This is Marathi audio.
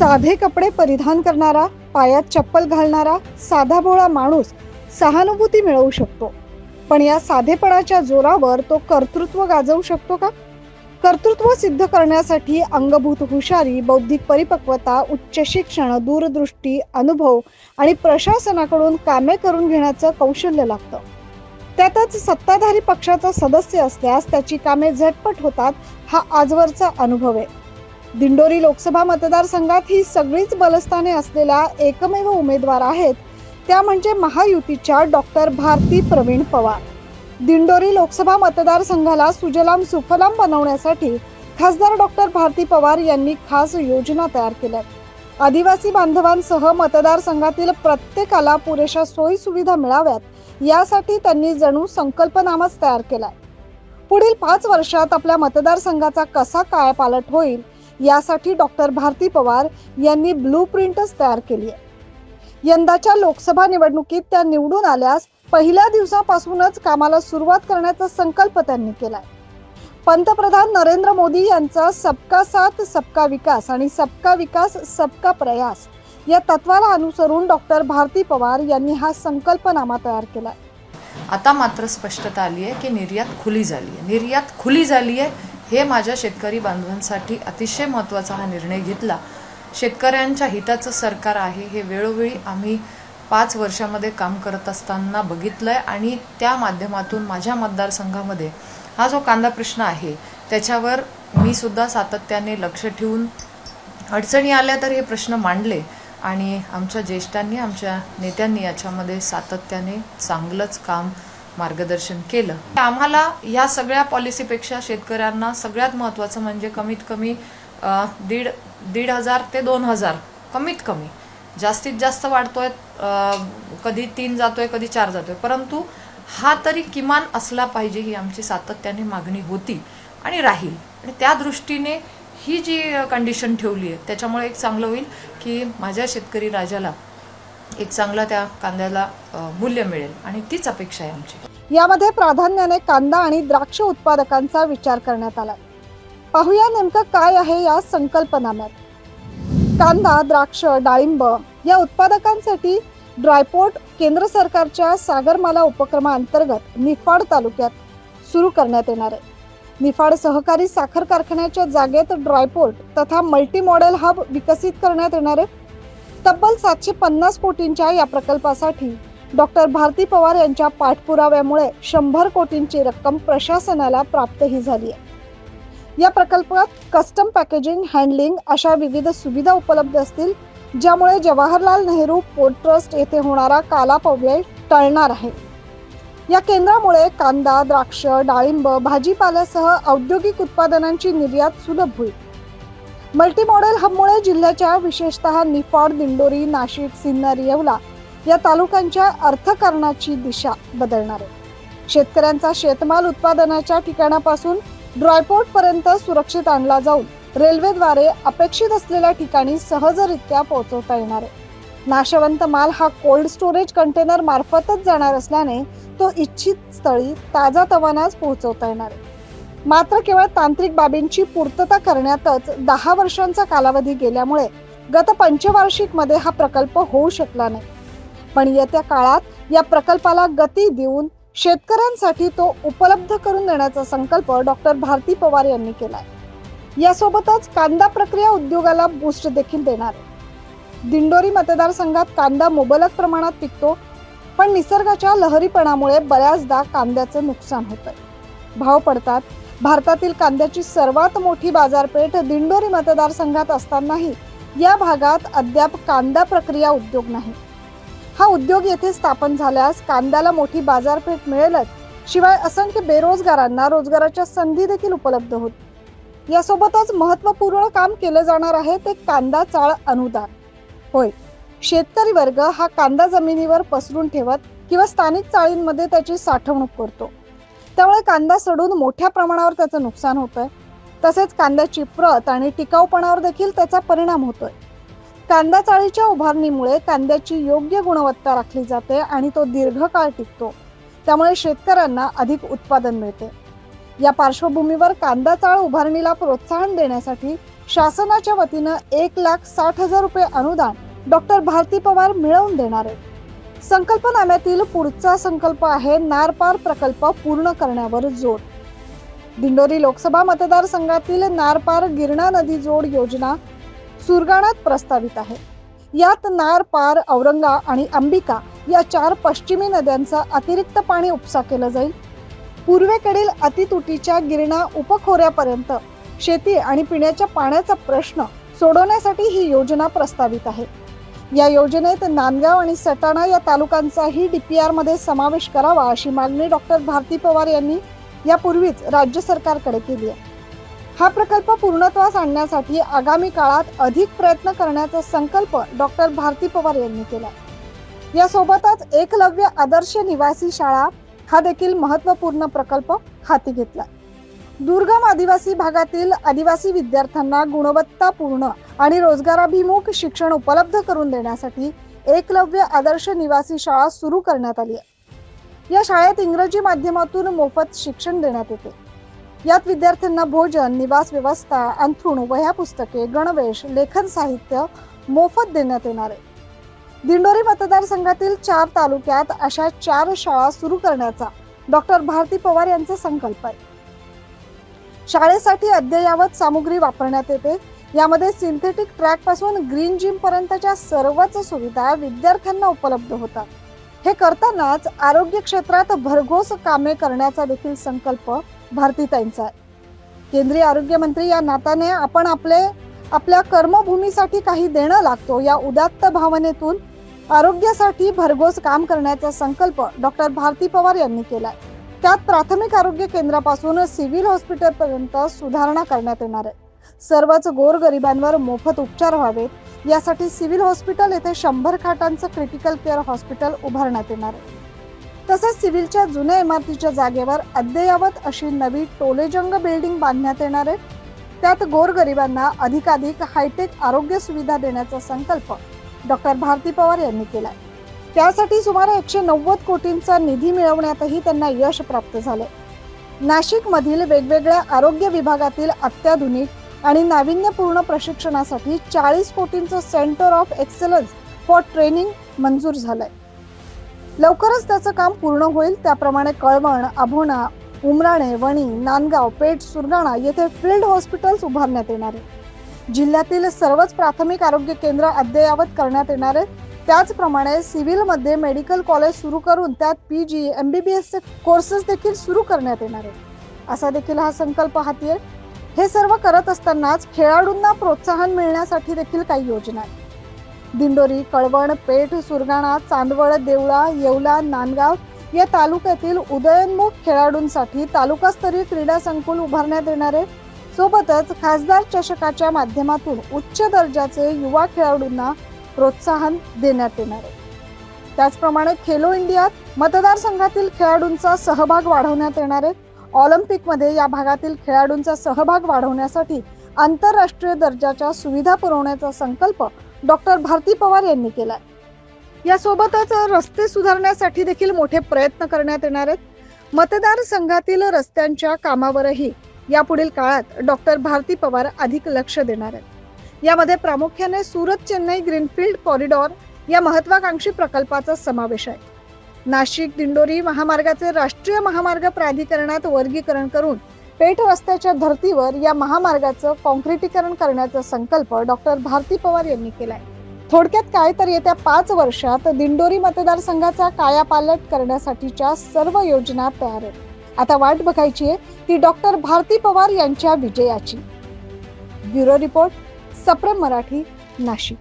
साधे कपडे परिधान करणारा, पायात चप्पल घालणारा साधा भोळा माणूस सहानुभूती मिळवू शकतो, पण या साधेपणाच्या जोरावर तो कर्तृत्व गाजवू शकतो का? कर्तृत्व सिद्ध करण्यासाठी अंगभूत हुशारी, बौद्धिक परिपक्वता, उच्च शिक्षण, दूरदृष्टी, अनुभव आणि प्रशासनाकडून कामे करून घेण्याचं कौशल्य लागतं. त्यातच सत्ताधारी पक्षाचा सदस्य असल्यास त्याची कामे झटपट होतात, हा आजवरचा अनुभव आहे. दिंडोरी लोकसभा मतदारसंघात ही सगळीच बलस्थाने असलेल्या एकमेव उमेदवार आहेत, त्या म्हणजे महायुतीच्या डॉक्टर भारती प्रवीण पवार. दिंडोरी लोकसभा मतदारसंघाला सुजलाम सुफलाम बनवण्यासाठी खासदार डॉक्टर भारती पवार यांनी खास योजना तयार केल्या. आदिवासी बांधवांसह मतदारसंघातील प्रत्येकाला पुरेशा सोयी सुविधा मिळाव्यात यासाठी त्यांनी जणू संकल्पनामाच तयार केलाय. पुढील 5 वर्षात आपल्या मतदारसंघाचा कसा कायापालट होईल यासाठी डॉक्टर भारती पवार यांनी ब्लूप्रिंटच तयार केली आहे. यंदाच्या लोकसभा निवडणुकीत त्या निवडून आल्यास पहिल्या दिवसापासूनच कामाला सुरुवात करण्याचा संकल्प त्यांनी केलाय. पंतप्रधान नरेंद्र मोदी यांचा सबका साथ सबका विकास आणि सबका विकास सबका प्रयास या तत्वाला अनुसरून डॉक्टर भारती पवार यांनी हा संकल्पनामा तयार केलाय. आता मात्र स्पष्टता आली आहे की निर्यात खुली झाली आहे. हे माझ्या शेतकरी बांधवांसाठी अतिशय महत्त्वाचा हा निर्णय घेतला. शेतकऱ्यांच्या हिताचं सरकार आहे हे वेळोवेळी आम्ही 5 वर्षामध्ये काम करत असताना बघितलंय आणि त्या माध्यमातून माझ्या मतदारसंघामध्ये हा जो कांदा प्रश्न आहे त्याच्यावर मी सुद्धा सातत्याने लक्ष ठेवून अडचणी आल्या तर हे प्रश्न मांडले आणि आमच्या ज्येष्ठांनी, आमच्या नेत्यांनी याच्यामध्ये सातत्याने चांगलंच काम मार्गदर्शन केलं. आम्हाला या सगळ्या पॉलिसीपेक्षा शेतकऱ्यांना सगळ्यात महत्त्वाचं म्हणजे कमीत कमी 1,500 ते 2,000 कमीत कमी, जास्तीत जास्त वाढतोय, कधी 3 जातोय, कधी 4 जातोय, परंतु हा तरी किमान असला पाहिजे ही आमची सातत्याने मागणी होती आणि राहील. आणि त्या दृष्टीने ही जी कंडिशन ठेवली आहे त्याच्यामुळे एक चांगलं होईल की माझ्या शेतकरी राजाला एक चांगला त्या कांद्याला मूल्य मिळेल आणि तीच अपेक्षा आहे आमची. यामध्ये प्राधान्याने कांदा आणि द्राक्ष उत्पादकांचा विचार करण्यात आला. पाहूया नेमकं काय आहे या संकल्पनाम्यात. कांदा, द्राक्ष, डाळिंब या उत्पादकांसाठी ड्रायपोर्ट केंद्र सरकारच्या सागरमाला उपक्रमाअंतर्गत निफाड तालुक्यात सुरू करण्यात येणार आहे. निफाड सहकारी साखर कारखान्याच्या जागेत ड्रायपोर्ट तथा मल्टी मॉडेल हब विकसित करण्यात येणार आहे. तब्बल 750 कोटींच्या या प्रकल्पासाठी डॉक्टर भारती पवार यांच्या पाठपुराव्यामुळे 100 कोटींची रक्कम प्रशासनाला प्राप्तही झाली आहे. या प्रकल्पात कस्टम पॅकेजिंग, हँडलिंग अशा विविध सुविधा उपलब्ध असतील, ज्यामुळे जवाहरलाल नेहरू पोर्ट ट्रस्ट येथे होणारा कालापव्यय टळणार आहे. या केंद्रामुळे कांदा, द्राक्ष, डाळिंब, भाजीपाल्यासह औद्योगिक उत्पादनांची निर्यात सुलभ होईल. मल्टी मॉडेल हबमुळे जिल्ह्याच्या विशेषतः निफाड, दिंडोरी, नाशिक, सिन्नर, येवला या तालुक्यांच्या अर्थकारणाची दिशा बदलणार आहे. शेतकऱ्यांचा शेतमाल उत्पादनाच्या ठिकाणापासून ड्रायपोर्ट पर्यंत सुरक्षित आणला जाऊन रेल्वेद्वारे अपेक्षित असलेल्या ठिकाणी सहजरित्या पोहोचवता येणार आहे. नाशवंत माल हा कोल्ड स्टोरेज कंटेनर मार्फतच जाणार असल्याने तो इच्छित स्थळी ताजा तवानाच पोहोचवता येणार आहे. मात्र केवळ तांत्रिक बाबींची पूर्तता करण्यातच 10 वर्षांचा कालावधी गेल्यामुळे गत पंचवार्षिक मध्ये हा प्रकल्प होऊ शकला नाही. पण येत्या काळात या प्रकल्पाला गती देऊन शेतकऱ्यांसाठी तो उपलब्ध करून देण्याचा संकल्प डॉक्टर भारती पवार यांनी केलाय. यासोबतच कांदा प्रक्रिया उद्योगाला बूस्ट देखील देणार आहे. दिंडोरी मतदारसंघात कांदा मुबलक प्रमाणात पिकतो, पण निसर्गाच्या लहरीपणामुळे बऱ्याचदा कांद्याचं नुकसान होतंय, भाव पडतात. भारतातील कांद्याची सर्वात मोठी बाजारपेठ दिंडोरी मतदारसंघात असतानाही या भागात अद्याप कांदा प्रक्रिया उद्योग नाही. हा उद्योग येथे स्थापन झाल्यास कांद्याला मोठी बाजारपेठ मिळेलच, शिवाय असंख्य बेरोजगारांना रोजगाराच्या संधी देखील उपलब्ध होतील. यासोबतच महत्त्वपूर्ण काम केलं जाणार आहे ते कांदा चाळ अनुदान. होय, शेतकरी वर्ग हा कांदा जमिनीवर पसरून ठेवत किंवा स्थानिक चाळींमध्ये त्याची साठवणूक करतो, त्यामुळे कांदा सडून मोठ्या प्रमाणावर त्याचं नुकसान होतंय. तसेच कांद्याची प्रत आणि टिकाऊपणावर देखील त्याचा परिणाम होतोय. कांदा चाळीच्या उभारणीमुळे कांद्याची योग्य गुणवत्ता राखली जाते आणि तो दीर्घकाळ टिकतो, त्यामुळे शेतकऱ्यांना अधिक उत्पादन मिळते. या पार्श्वभूमीवर कांदा चाळ उभारणीला प्रोत्साहन देण्यासाठी शासनाच्या वतीनं 1,60,000 रुपये अनुदान डॉक्टर भारती पवार मिळवून देणार आहेत। संकल्पनाम्यातील पुढचा संकल्प आहे नार पार प्रकल्प पूर्ण करण्यावर जोर। दिंडोरी लोकसभा मतदारसंघातील नार पार गिरणा नदी जोड योजना सुरगाणात प्रस्तावित आहे। यात नार पार, औरंगा आणि अंबिका या 4 पश्चिमी नद्यांचा अतिरिक्त पाणी उपसा केलं जाईल। पूर्वेकडील अतितुटीच्या गिरणा उपखोऱ्यापर्यंत शेती आणि पिण्याच्या पाण्याचा प्रश्न सोडवण्यासाठी ही योजना प्रस्तावित आहे। या योजनेत नांदगाव आणि सटाणा या तालुक्यांचाही DPR मध्ये समावेश करावा अशी मागणी डॉक्टर भारती पवार यांनी यापूर्वीच राज्य सरकारकडे केली आहे। हा प्रकल्प पूर्णत्वास आणण्यासाठी आगामी काळात अधिक प्रयत्न करण्याचा संकल्प डॉक्टर भारती पवार यांनी केला। यासोबतच एकलव्य आदर्श निवासी शाळा हा देखील महत्त्वपूर्ण प्रकल्प हाती घेतला। दुर्गम आदिवासी भागातील आदिवासी विद्यार्थ्यांना गुणवत्तापूर्ण आणि रोजगाराभिमुख शिक्षण उपलब्ध करून देण्यासाठी एकलव्य आदर्श निवासी शाळा सुरू करण्यात आली आहे। या शाळेत इंग्रजी माध्यमातून मोफत शिक्षण देण्यात येते। यात विद्यार्थ्यांना भोजन, निवास व्यवस्था, अंथरुण, वह्या पुस्तके, गणवेश, लेखन साहित्य मोफत देण्यात येणार आहे। दिंडोरी मतदारसंघातील 4 तालुक्यात अशा 4 शाळा सुरू करण्याचा डॉक्टर भारती पवार यांचा संकल्प आहे। शाळेसाठी अद्ययावत सामुग्री वापरण्यात येते। यामध्ये सिंथेटिक ट्रॅक पासून ग्रीन जिम पर्यंतच्या सर्वच सुविधा विद्यार्थ्यांना उपलब्ध होतात। हे करतानाच आरोग्य क्षेत्रात भरघोस कामे करण्याचा देखील संकल्प भारतीताईंचा आहे। केंद्रीय आरोग्य मंत्री या नात्याने आपण आपल्या कर्मभूमीसाठी काही देणं लागतो या उदात्त भावनेतून आरोग्यासाठी भरघोस काम करण्याचा संकल्प डॉक्टर भारती पवार यांनी केलाय। त्यात प्राथमिक आरोग्य केंद्रापासून सिव्हिल हॉस्पिटल पर्यंत सुधारणा करण्यात येणार आहे। सर्वच गोरगरिबांवर मोफत उपचार व्हावेत यासाठी सिव्हिल हॉस्पिटल येथे 100 खाटांचं क्रिटिकल केअर हॉस्पिटल उभारण्यात येणार आहे। तसेच सिव्हिलच्या जुन्या इमारतीच्या जागेवर अद्ययावत अशी नवी टोलेजंग बिल्डिंग बांधण्यात येणार आहे। त्यात गोरगरिबांना अधिकाधिक हायटेक आरोग्य सुविधा देण्याचा संकल्प डॉक्टर भारती पवार यांनी केलाय। त्यासाठी सुमारे 190 कोटींचा निधी मिळवण्यातही त्यांना यश प्राप्त झाले। नाशिक मधील वेगवेगळ्या आरोग्य विभागातील अत्याधुनिक आणि नाविन्यपूर्ण प्रशिक्षणासाठी 40 कोटींचं centre of excellence for training मंजूर झालंय। लवकरच त्याचं काम पूर्ण होईल। त्याप्रमाणे कळवण, अभोणा, उमराणे, वणी, नांदगाव, पेठ, सुरगाणा येथे फील्ड हॉस्पिटल्स उभारण्यात येणार आहे। जिल्ह्यातील सर्वच प्राथमिक आरोग्य केंद्र अद्ययावत करण्यात येणार आहे। त्याचप्रमाणे सिव्हिलमध्ये मेडिकल कॉलेज सुरू करून त्यात PG, MBBS चे कोर्सेस देखील सुरू करण्यात येणार आहेत। असा देखील हा संकल्प हाती आहे। हे सर्व करत असतानाच खेळाडूंना प्रोत्साहन मिळण्यासाठी देखील काही योजना आहेत। दिंडोरी, कळवण, पेठ, सुरगाणा, चांदवड, देवळा, येवला, नांदगाव या तालुक्यातील उदयोन्मुख खेळाडूंसाठी तालुकास्तरीय क्रीडा संकुल उभारण्यात येणार आहे। सोबतच खासदार चषकाच्या माध्यमातून उच्च दर्जाचे युवा खेळाडूंना प्रोत्साहन देण्यात येणार आहे। त्याचप्रमाणे खेलो इंडियात मतदारसंघातील खेळाडूंचा सहभाग वाढवण्यात येणार आहे। ऑलिम्पिकमध्ये या भागातील खेळाडूंचा सहभाग वाढवण्यासाठी आंतरराष्ट्रीय दर्जाच्या सुविधा पुरवण्याचा संकल्प डॉक्टर भारती पवार यांनी केलाय। यासोबतच रस्ते सुधारण्यासाठी देखील मोठे प्रयत्न करण्यात येणार आहेत। मतदारसंघातील रस्त्यांच्या कामावरही यापुढील काळात डॉक्टर भारती पवार अधिक लक्ष देणार आहेत। यामध्ये प्रामुख्याने सुरत चेन्नई ग्रीनफील्ड कॉरिडॉर या महत्वाकांक्षी प्रकल्पाचा समावेश आहे। नाशिक दिंडोरी महामार्गाचे राष्ट्रीय महामार्ग प्राधिकरणात वर्गीकरण करून पेठ रस्त्याच्या धर्तीवर या महामार्गाचं काँक्रिटीकरण करण्याचा संकल्प डॉक्टर भारती पवार यांनी केलाय। थोडक्यात काय तर येत्या 5 वर्षात दिंडोरी मतदारसंघाचा कायापालट करण्यासाठीच्या सर्व योजना तयार आहेत। आता वाट बघायची आहे ती डॉक्टर भारती पवार यांच्या विजयाची। ब्युरो रिपोर्ट, सप्रम मराठी, नाशिक।